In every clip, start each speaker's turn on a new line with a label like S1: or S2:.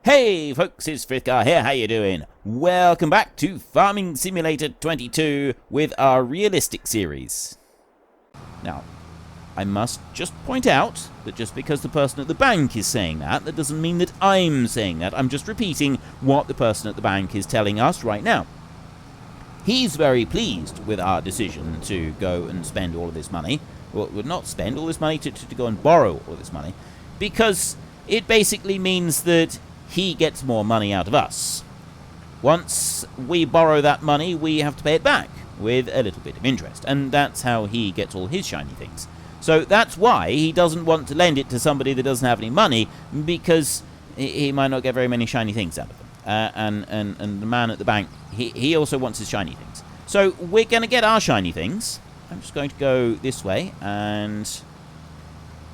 S1: Hey folks, it's Frithgar here, how you doing? Welcome back to Farming Simulator 22 with our realistic series. Now, I must just point out that just because the person at the bank is saying that doesn't mean that I'm saying that. I'm just repeating what the person at the bank is telling us right now. He's very pleased with our decision to go and spend all of this money. Well, not spend all this money, to go and borrow all this money. Because it basically means that he gets more money out of us. Once we borrow that money, we have to pay it back with a little bit of interest. And that's how he gets all his shiny things. So that's why he doesn't want to lend it to somebody that doesn't have any money, because he might not get very many shiny things out of them. And the man at the bank, he also wants his shiny things. So we're going to get our shiny things. I'm just going to go this way, and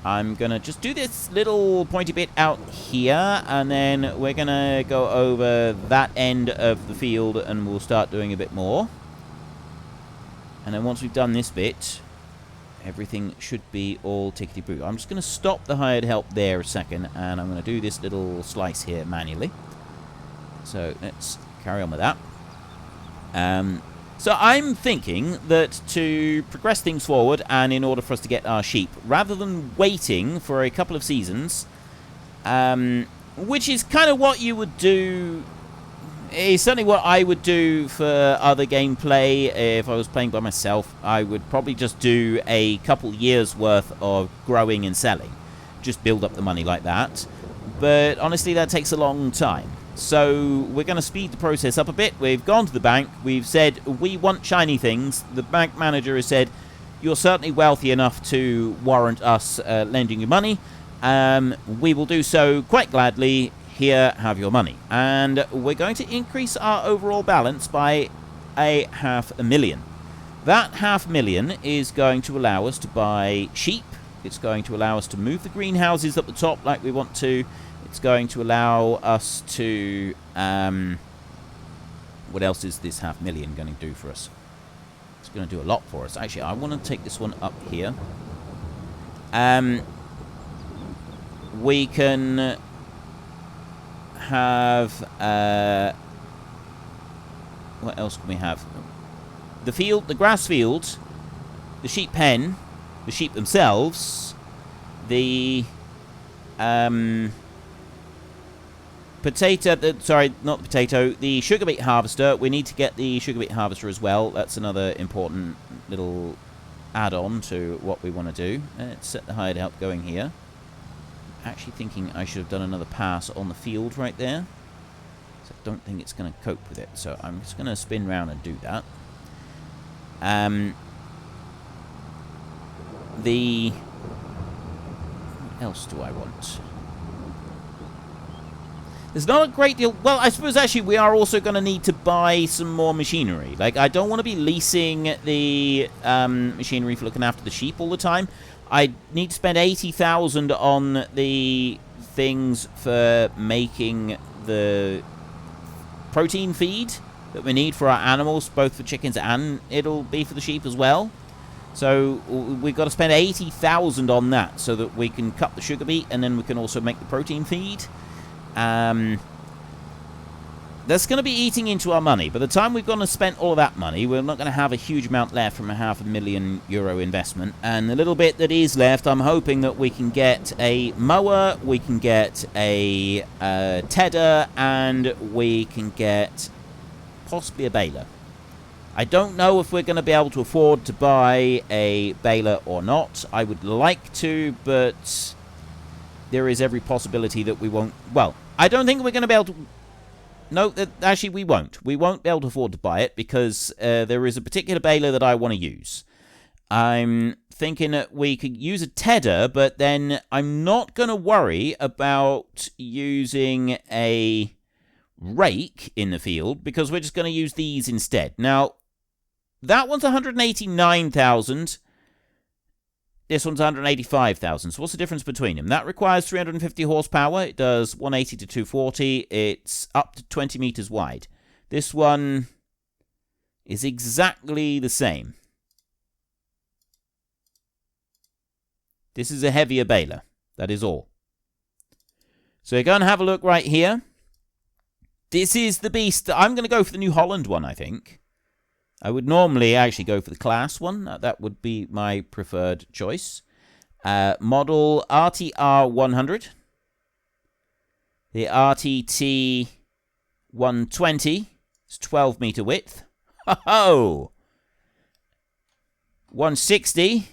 S1: I'm going to just do this little pointy bit out here, and then we're going to go over that end of the field, and we'll start doing a bit more. And then once we've done this bit, everything should be all tickety-boo. I'm just going to stop the hired help there a second, and I'm going to do this little slice here manually. So let's carry on with that. So I'm thinking that to progress things forward, and in order for us to get our sheep, rather than waiting for a couple of seasons, which is kind of what you would do, is certainly what I would do for other gameplay. If I was playing by myself, I would probably just do a couple years worth of growing and selling. Just build up the money like that. But honestly, that takes a long time. So we're going to speed the process up a bit. We've gone to the bank. We've said we want shiny things. The bank manager has said, you're certainly wealthy enough to warrant us lending you money. We will do so quite gladly. Here, have your money. And we're going to increase our overall balance by $500,000. That $500,000 is going to allow us to buy sheep. It's going to allow us to move the greenhouses up the top like we want to. It's going to allow us to... what else is this $500,000 going to do for us? It's going to do a lot for us. Actually, I want to take this one up here. We can have... what else can we have? The field, the grass field, the sheep pen, the sheep themselves, the... the sugar beet harvester. We need to get the sugar beet harvester as well. That's another important little add-on to what we want to do. Let's set the hired help going here. Actually thinking I should have done another pass on the field right there. So I don't think it's going to cope with it. So I'm just going to spin round and do that. What else do I want? There's not a great deal... Well, I suppose actually we are also going to need to buy some more machinery. Like, I don't want to be leasing the machinery for looking after the sheep all the time. I need to spend $80,000 on the things for making the protein feed that we need for our animals, both for chickens and it'll be for the sheep as well. So we've got to spend $80,000 on that so that we can cut the sugar beet, and then we can also make the protein feed. That's going to be eating into our money. By the time we've gone and spent all of that money, we're not going to have a huge amount left from a €500,000 investment. And the little bit that is left, I'm hoping that we can get a mower, we can get a tedder, and we can get possibly a baler. I don't know if we're going to be able to afford to buy a baler or not. I would like to, but there is every possibility that we won't. Well, I don't think we're going to be able to... No, actually we won't. We won't be able to afford to buy it because there is a particular baler that I want to use. I'm thinking that we could use a tedder, but then I'm not going to worry about using a rake in the field because we're just going to use these instead. Now, that one's 189,000. This one's 185,000. So what's the difference between them? That requires 350 horsepower. It does 180 to 240. It's up to 20 meters wide. This one is exactly the same. This is a heavier baler. That is all. So you're going to have a look right here. This is the beast. I'm going to go for the New Holland one, I think. I would normally actually go for the CLAAS one. That would be my preferred choice. Model RTR 100. The RTT 120. It's 12 meter width. Ho-ho! 160.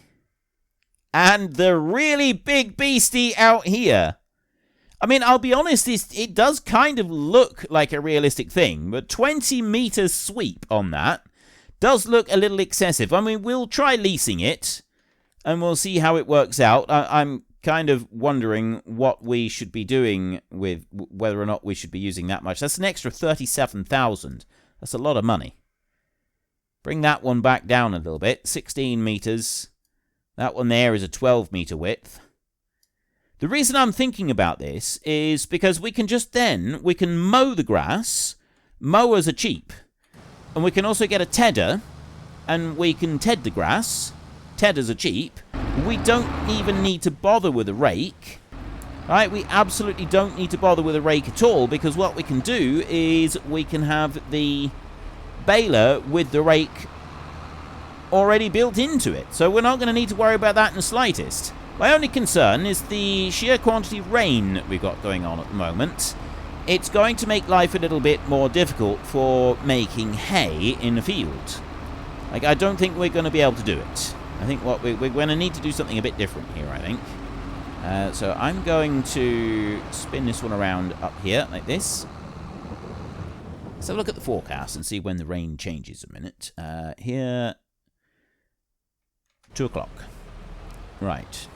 S1: And the really big beastie out here. I mean, I'll be honest, it does kind of look like a realistic thing, but 20 meters sweep on that does look a little excessive. I mean, we'll try leasing it, and we'll see how it works out. I'm kind of wondering what we should be doing with whether or not we should be using that much. That's an extra 37,000. That's a lot of money. Bring that one back down a little bit. 16 meters. That one there is a 12 meter width. The reason I'm thinking about this is because we can mow the grass. Mowers are cheap. And we can also get a tedder, and we can ted the grass. Tedders are cheap. We don't even need to bother with a rake. Right? We absolutely don't need to bother with a rake at all, because what we can do is we can have the baler with the rake already built into it. So we're not going to need to worry about that in the slightest. My only concern is the sheer quantity of rain that we've got going on at the moment. It's going to make life a little bit more difficult for making hay in the field. Like, I don't think we're going to be able to do it. I think we're going to need to do something a bit different here, I think. So I'm going to spin this one around up here, like this. Let's have a look at the forecast and see when the rain changes a minute. Here, 2 o'clock. Right.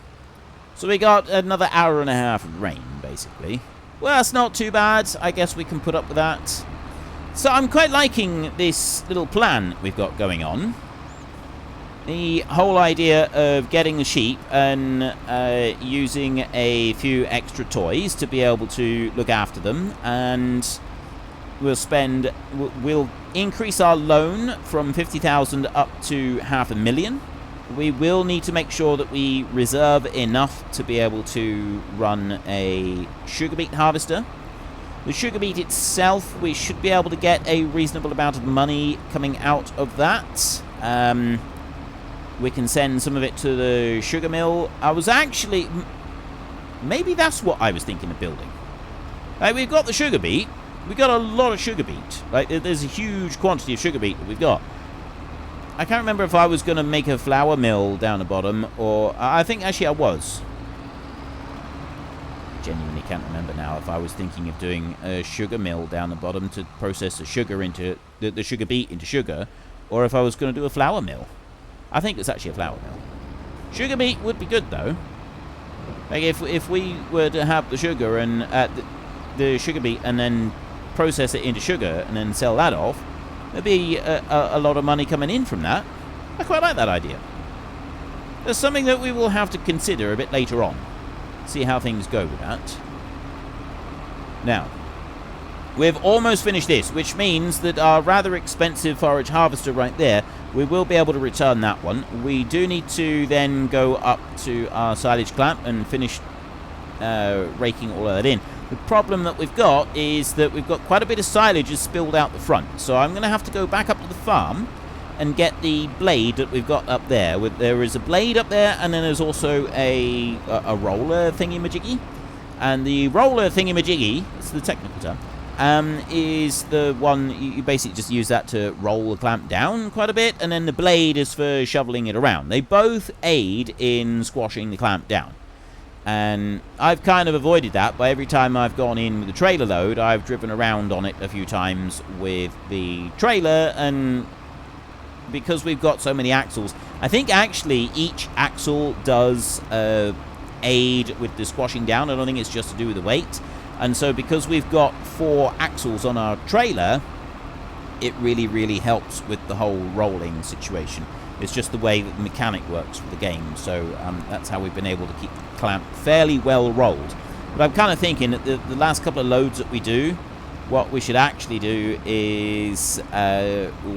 S1: So we got another hour and a half of rain, basically. Well, that's not too bad. I guess we can put up with that. So I'm quite liking this little plan we've got going on. The whole idea of getting the sheep and using a few extra toys to be able to look after them, and we'll increase our loan from 50,000 up to 500,000. We will need to make sure that we reserve enough to be able to run a sugar beet harvester. The sugar beet itself, we should be able to get a reasonable amount of money coming out of that. We can send some of it to the sugar mill. I was actually... Maybe that's what I was thinking of building. We've got the sugar beet. We've got a lot of sugar beet. There's a huge quantity of sugar beet that we've got. I can't remember if I was going to make a flour mill down the bottom, or... I think actually I was. Genuinely can't remember now if I was thinking of doing a sugar mill down the bottom to process the sugar into... the sugar beet into sugar, or if I was going to do a flour mill. I think it's actually a flour mill. Sugar beet would be good, though. Like, if we were to have the sugar and... the sugar beet and then process it into sugar and then sell that off, there'd be a lot of money coming in from that. I quite like that idea. There's something that we will have to consider a bit later on. See how things go with that. Now, we've almost finished this, which means that our rather expensive forage harvester right there, we will be able to return that one. We do need to then go up to our silage clamp and finish raking all of that in. The problem that we've got is that we've got quite a bit of silage is spilled out the front. So I'm going to have to go back up to the farm and get the blade that we've got up there. There is a blade up there, and then there's also a roller thingy-majiggy. And the roller thingy-majiggy, it's the technical term, is the one, you basically just use that to roll the clamp down quite a bit, and then the blade is for shoveling it around. They both aid in squashing the clamp down. And I've kind of avoided that by every time I've gone in with the trailer load, I've driven around on it a few times with the trailer, and because we've got so many axles, I think actually each axle does aid with the squashing down. I don't think it's just to do with the weight. And so because we've got 4 axles on our trailer, it really, really helps with the whole rolling situation. It's just the way that the mechanic works for the game. So that's how we've been able to keep the clamp fairly well rolled. But I'm kind of thinking that the last couple of loads that we do, what we should actually do is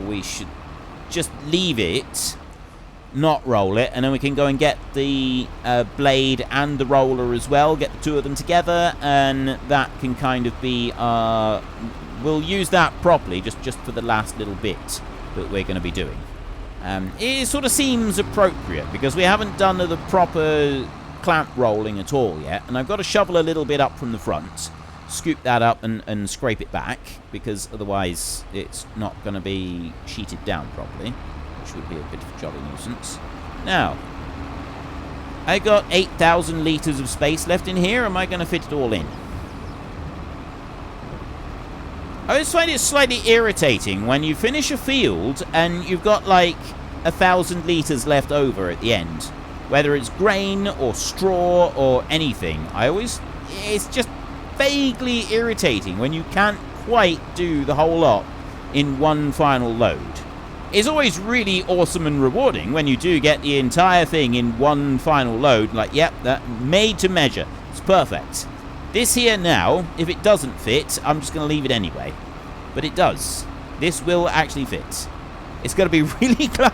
S1: we should just leave it, not roll it, and then we can go and get the blade and the roller as well, get the 2 of them together, and that can kind of be our we'll use that properly just for the last little bit that we're going to be doing. It sort of seems appropriate because we haven't done the proper clamp rolling at all yet, and I've got to shovel a little bit up from the front, scoop that up and scrape it back, because otherwise it's not going to be sheeted down properly, which would be a bit of a jolly nuisance. Now, I got 8,000 litres of space left in here. Am I going to fit it all in? I always find it slightly irritating when you finish a field and you've got like 1,000 litres left over at the end. Whether it's grain or straw or anything. It's just vaguely irritating when you can't quite do the whole lot in one final load. It's always really awesome and rewarding when you do get the entire thing in one final load. Like, yep, that made to measure. It's perfect. This here now, if it doesn't fit, I'm just going to leave it anyway. But it does. This will actually fit. It's going to be really close.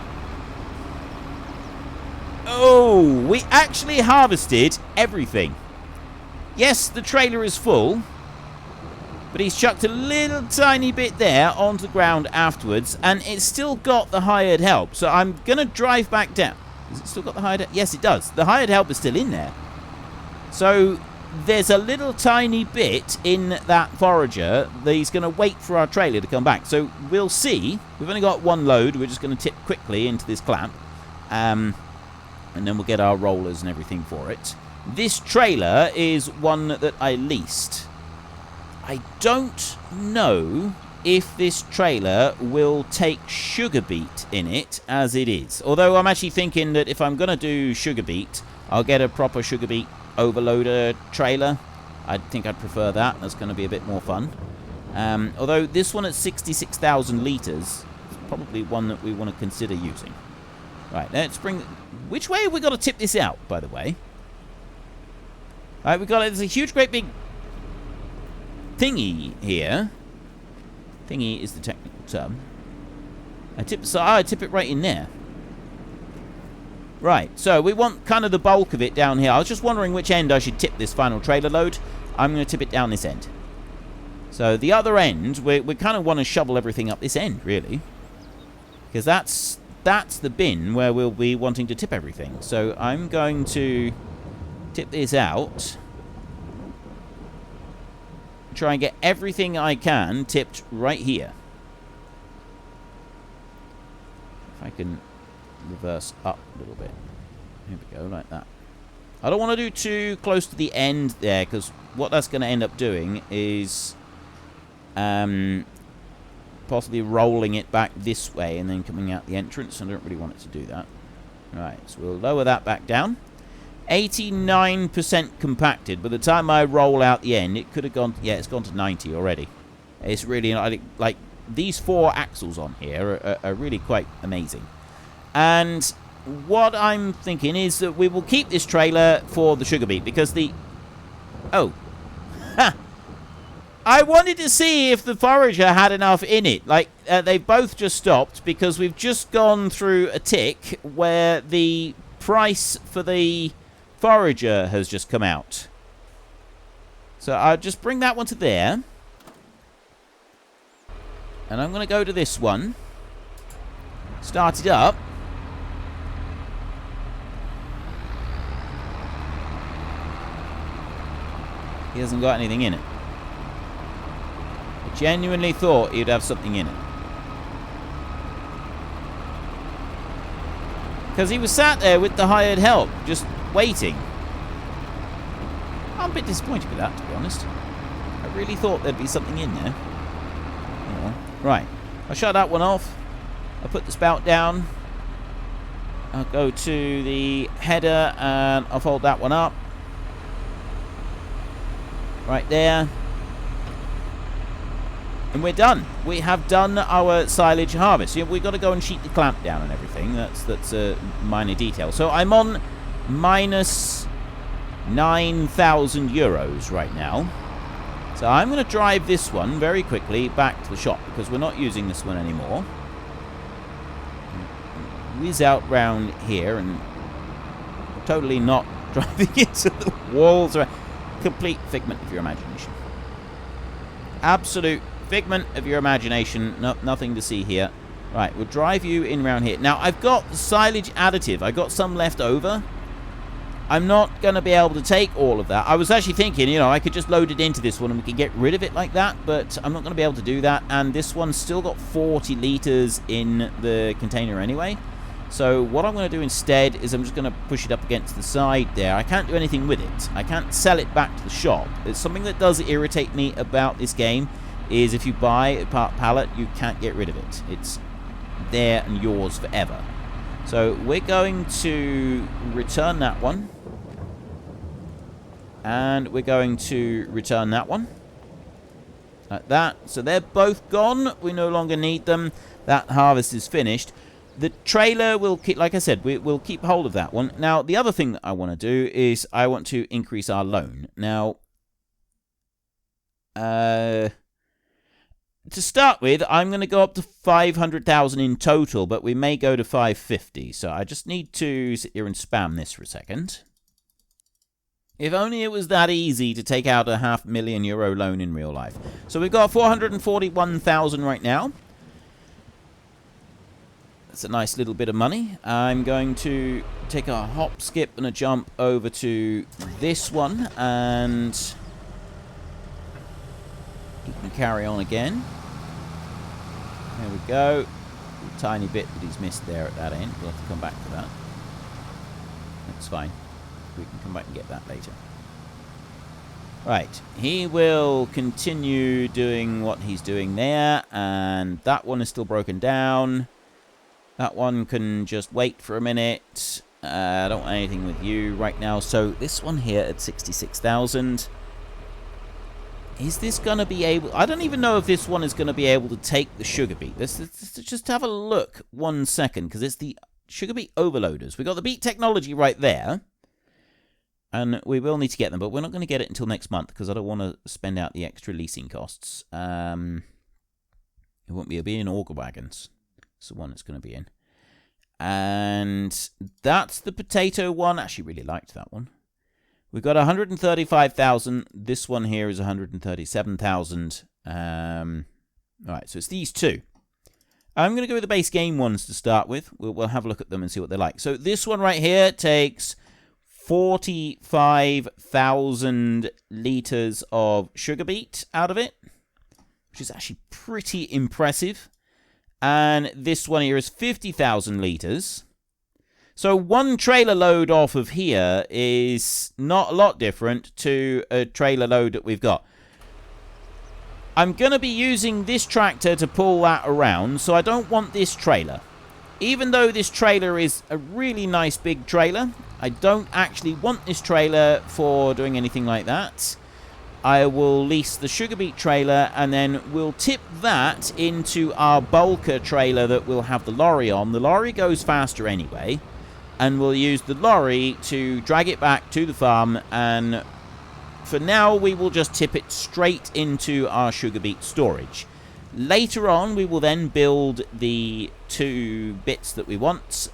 S1: Oh, we actually harvested everything. Yes, the trailer is full, but he's chucked a little tiny bit there onto the ground afterwards, and it's still got the hired help. So I'm going to drive back down. Has it still got the hired help? Yes, it does. The hired help is still in there. So there's a little tiny bit in that forager that he's going to wait for our trailer to come back. So we'll see. We've only got one load. We're just going to tip quickly into this clamp. And then we'll get our rollers and everything for it. This trailer is one that I leased. I don't know if this trailer will take sugar beet in it as it is. Although I'm actually thinking that if I'm going to do sugar beet, I'll get a proper sugar beet overloader trailer. I think I'd prefer that. That's going to be a bit more fun. Although this one at 66,000 litres is probably one that we want to consider using. Right, let's bring... Which way have we got to tip this out, by the way? Right, there's a huge, great big thingy here. Thingy is the technical term. I tip it right in there. Right, so we want kind of the bulk of it down here. I was just wondering which end I should tip this final trailer load. I'm going to tip it down this end. So the other end, we kind of want to shovel everything up this end, really. Because that's the bin where we'll be wanting to tip everything. So I'm going to tip this out. Try and get everything I can tipped right here. If I can reverse up a little bit. Here we go, like that. I don't want to do too close to the end there, because what that's going to end up doing is possibly rolling it back this way and then coming out the entrance. I don't really want it to do that. Right, so we'll lower that back down. 89% compacted. By the time I roll out the end, it could have gone... Yeah, it's gone to 90 already. It's really... Like, these 4 axles on here are really quite amazing. And what I'm thinking is that we will keep this trailer for the sugar beet, because the... Oh. Ha! I wanted to see if the forager had enough in it. Like, they both just stopped because we've just gone through a tick where the price for the forager has just come out. So I'll just bring that one to there. And I'm going to go to this one. Start it up. He hasn't got anything in it. I genuinely thought he'd have something in it. Because he was sat there with the hired help, just waiting. I'm a bit disappointed with that, to be honest. I really thought there'd be something in there. Oh, right. I'll shut that one off. I'll put the spout down. I'll go to the header and I'll fold that one up. Right there. And we're done. We have done our silage harvest. We've got to go and sheet the clamp down and everything. That's a minor detail. So I'm on minus 9,000 euros right now. So I'm going to drive this one very quickly back to the shop because we're not using this one anymore. Whiz out round here and totally not driving into the walls. Complete figment of your imagination. Absolute figment of your imagination. No, nothing to see here. Right, we'll drive you in around here. Now, I've got silage additive. I got some left over. I'm not going to be able to take all of that. I was actually thinking, you know, I could just load it into this one and we could get rid of it like that, but I'm not going to be able to do that. And this one's still got 40 litres in the container anyway. So what I'm going to do instead is I'm just going to push it up against the side there. I can't do anything with it. I can't sell it back to the shop. It's something that does irritate me about this game is if you buy a pallet, you can't get rid of it. It's there and yours forever. So we're going to return that one. And we're going to return that one. Like that. So they're both gone. We no longer need them. That harvest is finished. The trailer will keep, like I said, we'll keep hold of that one. Now, the other thing that I want to do is I want to increase our loan. Now, to start with, I'm going to go up to 500,000 in total, but we may go to 550. So I just need to sit here and spam this for a second. If only it was that easy to take out a €500,000 loan in real life. So we've got 441,000 right now. That's a nice little bit of money. I'm going to take a hop, skip, and a jump over to this one, and he can carry on again. There we go. A tiny bit that he's missed there at that end. We'll have to come back to that. That's fine. We can come back and get that later. Right. He will continue doing what he's doing there, and that one is still broken down. That one can just wait for a minute. I don't want anything with you right now. So this one here at 66,000. Is this going to be able... I don't even know if this one is going to be able to take the sugar beet. Let's just have a look 1 second, because it's the sugar beet overloaders. We've got the beet technology right there. And we will need to get them, but we're not going to get it until next month, because I don't want to spend out the extra leasing costs. It won't be. It'll be in auger wagons. It's the one it's going to be in. And that's the potato one. Actually really liked that one. We've got 135,000. This one here is 137,000. Right, so it's these two. I'm going to go with the base game ones to start with. We'll have a look at them and see what they're like. So this one right here takes 45,000 litres of sugar beet out of it, which is actually pretty impressive. And this one here is 50,000 litres. So one trailer load off of here is not a lot different to a trailer load that we've got. I'm going to be using this tractor to pull that around, so I don't want this trailer. Even though this trailer is a really nice big trailer, I don't actually want this trailer for doing anything like that. I will lease the sugar beet trailer, and then we'll tip that into our bulker trailer that we'll have the lorry on. The lorry goes faster anyway, and we'll use the lorry to drag it back to the farm, and for now we will just tip it straight into our sugar beet storage. Later on we will then build the two bits that we want,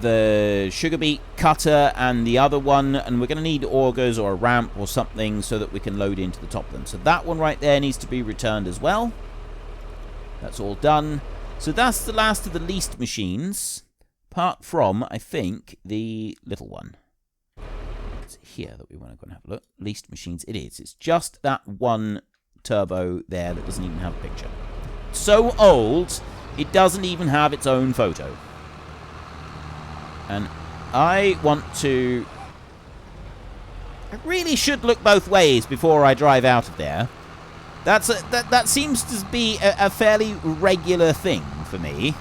S1: the sugar beet cutter and the other one, and we're going to need augers or a ramp or something so that we can load into the top of them. So that one right there needs to be returned as well. That's all done. So that's the last of the leased machines, apart from, I think, the little one. It's here that we want to go and have a look. Leased machines, it is. It's just that one turbo there that doesn't even have a picture. So old, it doesn't even have its own photo. And I want to... I really should look both ways before I drive out of there. That seems to be a fairly regular thing for me.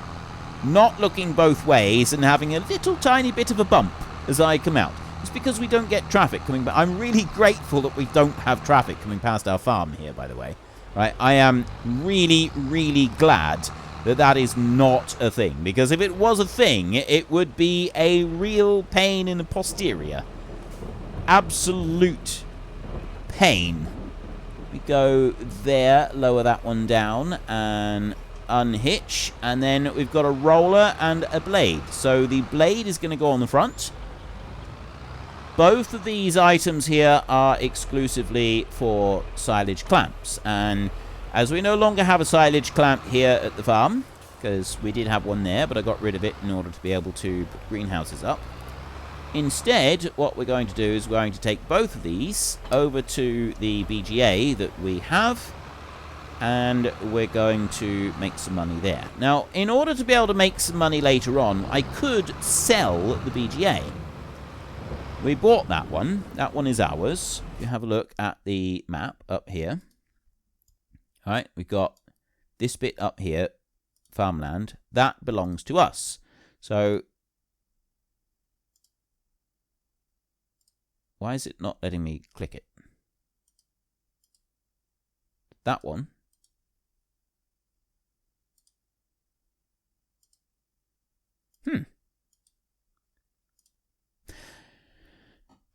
S1: Not looking both ways and having a little tiny bit of a bump as I come out. It's because we don't get traffic coming back. I'm really grateful that we don't have traffic coming past our farm here, by the way. Right? I am really, really glad that that is not a thing. Because if it was a thing, it would be a real pain in the posterior. Absolute pain. We go there, lower that one down, and unhitch. And then we've got a roller and a blade. So the blade is going to go on the front. both of these items here are exclusively for silage clamps. And as we no longer have a silage clamp here at the farm, because we did have one there, but I got rid of it in order to be able to put greenhouses up. Instead, what we're going to do is we're going to take both of these over to the BGA that we have, and we're going to make some money there. Now, in order to be able to make some money later on, I could sell the BGA. We bought that one. That one is ours. If you have a look at the map up here. All right, we've got this bit up here, farmland. That belongs to us. So, why is it not letting me click it? That one.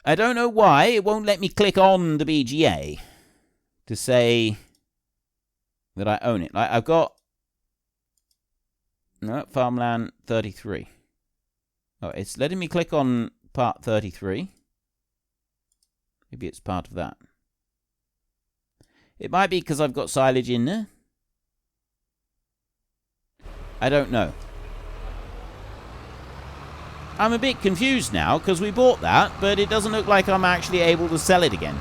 S1: I don't know why it won't let me click on the BGA to say that I own it. Like, I've got farmland 33. Oh, it's letting me click on part 33. Maybe it's part of that. It might be because I've got silage in there. I don't know. I'm a bit confused now, because we bought that, but it doesn't look like I'm actually able to sell it again.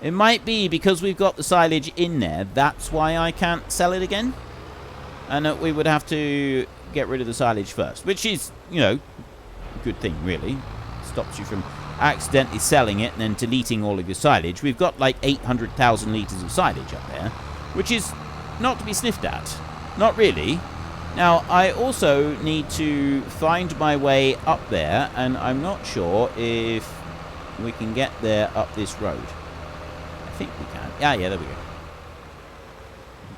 S1: It might be because we've got the silage in there, that's why I can't sell it again. And that we would have to get rid of the silage first, which is, you know, a good thing, really. Stops you from accidentally selling it and then deleting all of your silage. We've got like 800,000 litres of silage up there, which is not to be sniffed at. Not really. Now, I also need to find my way up there, and I'm not sure if we can get there up this road. I think we can. Yeah, there we go.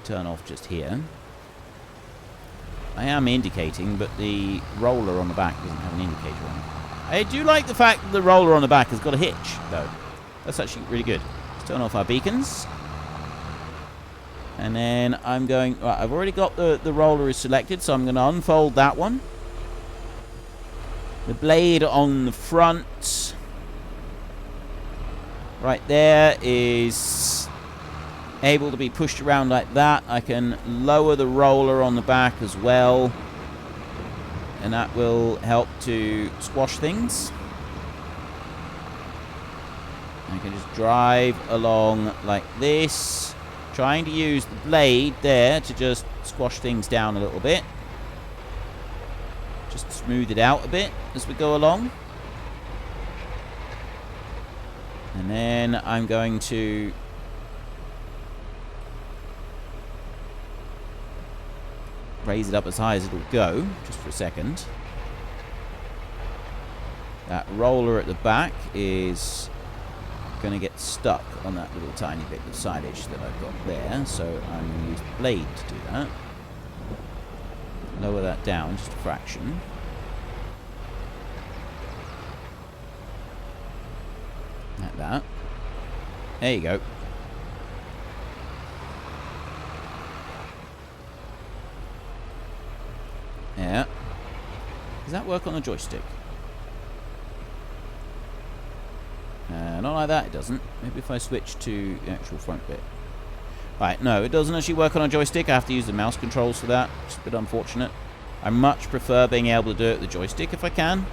S1: Turn off just here. I am indicating, but the roller on the back doesn't have an indicator on it. I do like the fact that the roller on the back has got a hitch, though. That's actually really good. Let's turn off our beacons. And then I'm going... Right, I've already got the roller is selected, so I'm going to unfold that one. The blade on the front. Right there is able to be pushed around like that. I can lower the roller on the back as well. And that will help to squash things. I can just drive along like this. Trying to use the blade there to just squash things down a little bit. Just smooth it out a bit as we go along. And then I'm going to raise it up as high as it'll go, just for a second. That roller at the back is going to get stuck on that little tiny bit of silage that I've got there, so I'm going to use the blade to do that. Lower that down just a fraction. Like that. There you go. Yeah. Does that work on the joystick? Not like that, it doesn't. Maybe if I switch to the actual front bit. Right, no, it doesn't actually work on a joystick. I have to use the mouse controls for that. It's a bit unfortunate. I much prefer being able to do it with the joystick if I can.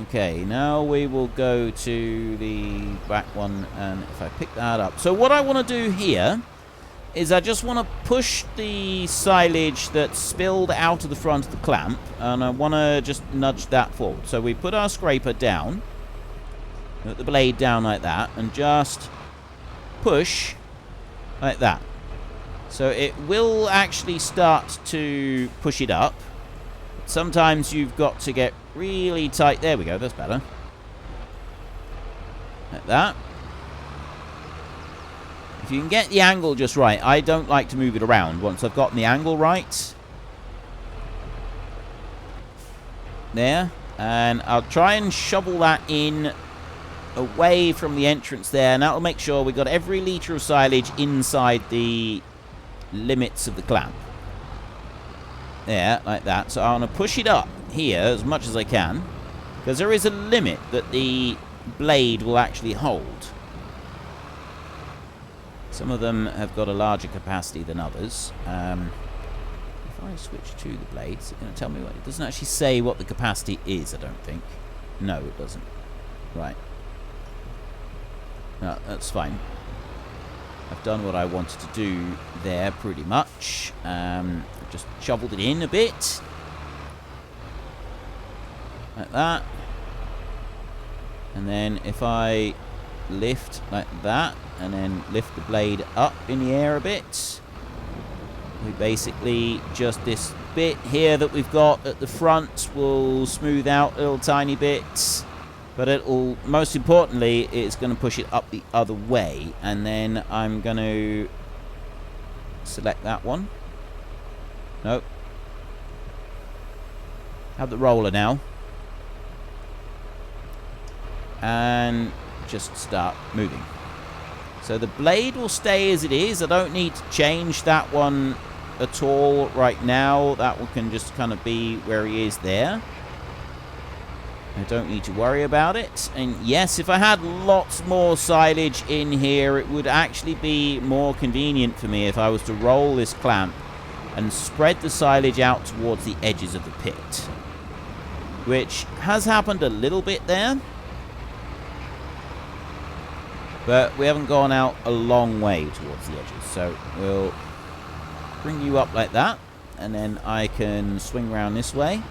S1: Okay, now we will go to the back one, and if I pick that up. So what I want to do here is I just want to push the silage that's spilled out of the front of the clamp, and I want to just nudge that forward. So we put our scraper down, put the blade down like that, and just push like that. So it will actually start to push it up. Sometimes you've got to get really tight. There we go, that's better. Like that. If you can get the angle just right. I don't like to move it around once I've gotten the angle right. There. And I'll try and shovel that in away from the entrance there, and that will make sure we got every litre of silage inside the limits of the clamp. There, like that. So I want to push it up here as much as I can. because there is a limit that the blade will actually hold. Some of them have got a larger capacity than others. If I switch to the blade, is it going to tell me what? It doesn't actually say what the capacity is, I don't think. No, it doesn't. Right. No, that's fine. I've done what I wanted to do there pretty much. I've just shoveled it in a bit. Like that. And then if I lift like that, and then lift the blade up in the air a bit, we basically just this bit here that we've got at the front will smooth out little tiny bits, but it'll, most importantly, it's going to push it up the other way. And then I'm going to select that one. Nope. Have the roller now. And just start moving. So the blade will stay as it is. I don't need to change that one at all right now. That one can just kind of be where he is there. I don't need to worry about it. And yes, if I had lots more silage in here, it would actually be more convenient for me if I was to roll this clamp and spread the silage out towards the edges of the pit, which has happened a little bit there. But we haven't gone out a long way towards the edges. So we'll bring you up like that. And then I can swing around this way.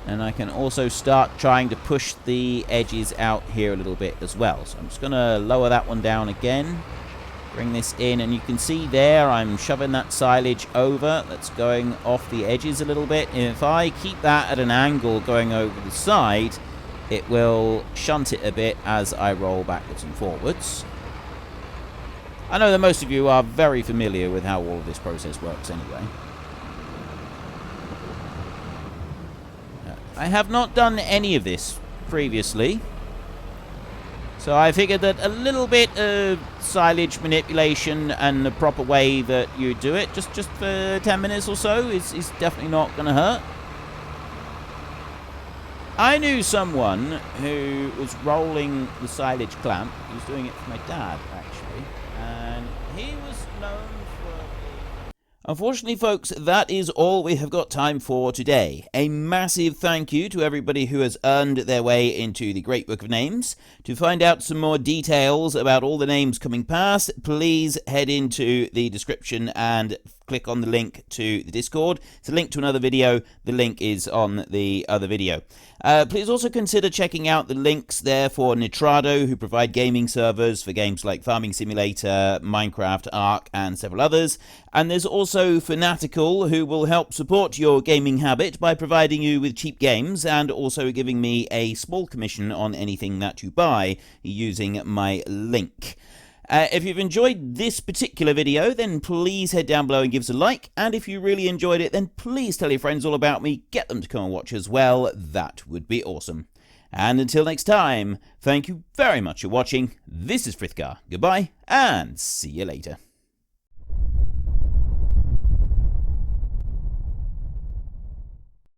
S1: And I can also start trying to push the edges out here a little bit as well. So I'm just going to lower that one down again. Bring this in. And you can see there I'm shoving that silage over. That's going off the edges a little bit. And if I keep that at an angle going over the side, it will shunt it a bit as I roll backwards and forwards. I know that most of you are very familiar with how all of this process works anyway. I have not done any of this previously, so I figured that a little bit of silage manipulation and the proper way that you do it, just for 10 minutes or so, is definitely not going to hurt. I knew someone who was rolling the silage clamp. He was doing it for my dad, actually. And he was known for... Unfortunately, folks, that is all we have got time for today. A massive thank you to everybody who has earned their way into the Great Book of Names. To find out some more details about all the names coming past, please head into the description and click on the link to the Discord. It's a link to another video. The link is on the other video. Please also consider checking out the links there for Nitrado, who provide gaming servers for games like Farming Simulator, Minecraft, Ark, and several others. And there's also Fanatical, who will help support your gaming habit by providing you with cheap games and also giving me a small commission on anything that you buy using my link. If you've enjoyed this particular video, then please head down below and give us a like. And if you really enjoyed it, then please tell your friends all about me. Get them to come and watch as well. That would be awesome. And until next time, thank you very much for watching. This is Frithgar. Goodbye, and see you later.